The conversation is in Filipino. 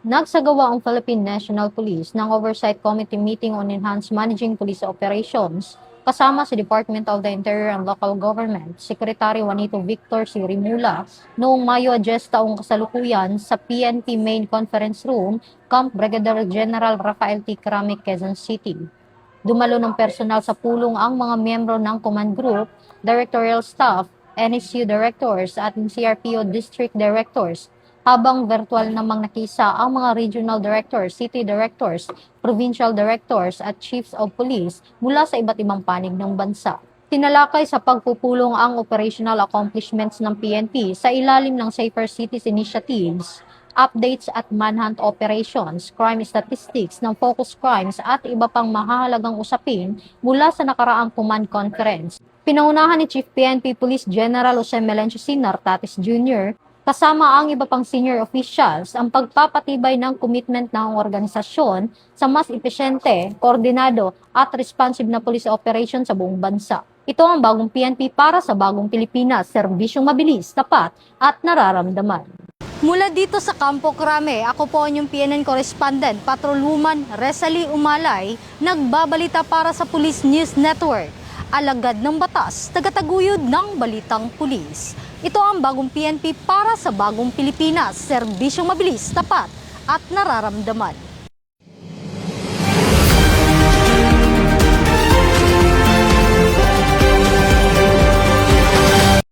Nagsagawa ang Philippine National Police ng Oversight Committee meeting on Enhanced Managing Police Operations kasama si Department of the Interior and Local Government, Secretary Juanito Victor C. Rimula, noong Mayo 10 taong kasalukuyan sa PNP Main Conference Room, Camp Brigadier General Rafael T. Crame, Quezon City. Dumalo ng personal sa pulong ang mga miyembro ng command group, directorial staff, NSU directors at CRPO district directors, habang virtual namang nakisa ang mga regional directors, city directors, provincial directors at chiefs of police mula sa iba't ibang panig ng bansa. Tinalakay sa pagpupulong ang operational accomplishments ng PNP sa ilalim ng Safer Cities Initiatives, updates at manhunt operations, crime statistics ng focus crimes at iba pang mahahalagang usapin mula sa nakaraang command conference. Pinaunahan ni Chief PNP Police General Jose Melencio C. Nartates Jr. kasama ang iba pang senior officials ang pagpapatibay ng commitment ng organisasyon sa mas epesyente, koordinado at responsive na police operation sa buong bansa. Ito ang bagong PNP para sa bagong Pilipinas, serbisyong mabilis, tapat at nararamdaman. Mula dito sa Campo Crame, ako po ang inyong PNN correspondent, Patrolwoman Rezalie Umalay, nagbabalita para sa Police News Network. Alagad ng batas, tagataguyod ng balitang pulis. Ito ang bagong PNP para sa bagong Pilipinas, serbisyong mabilis, tapat at nararamdaman.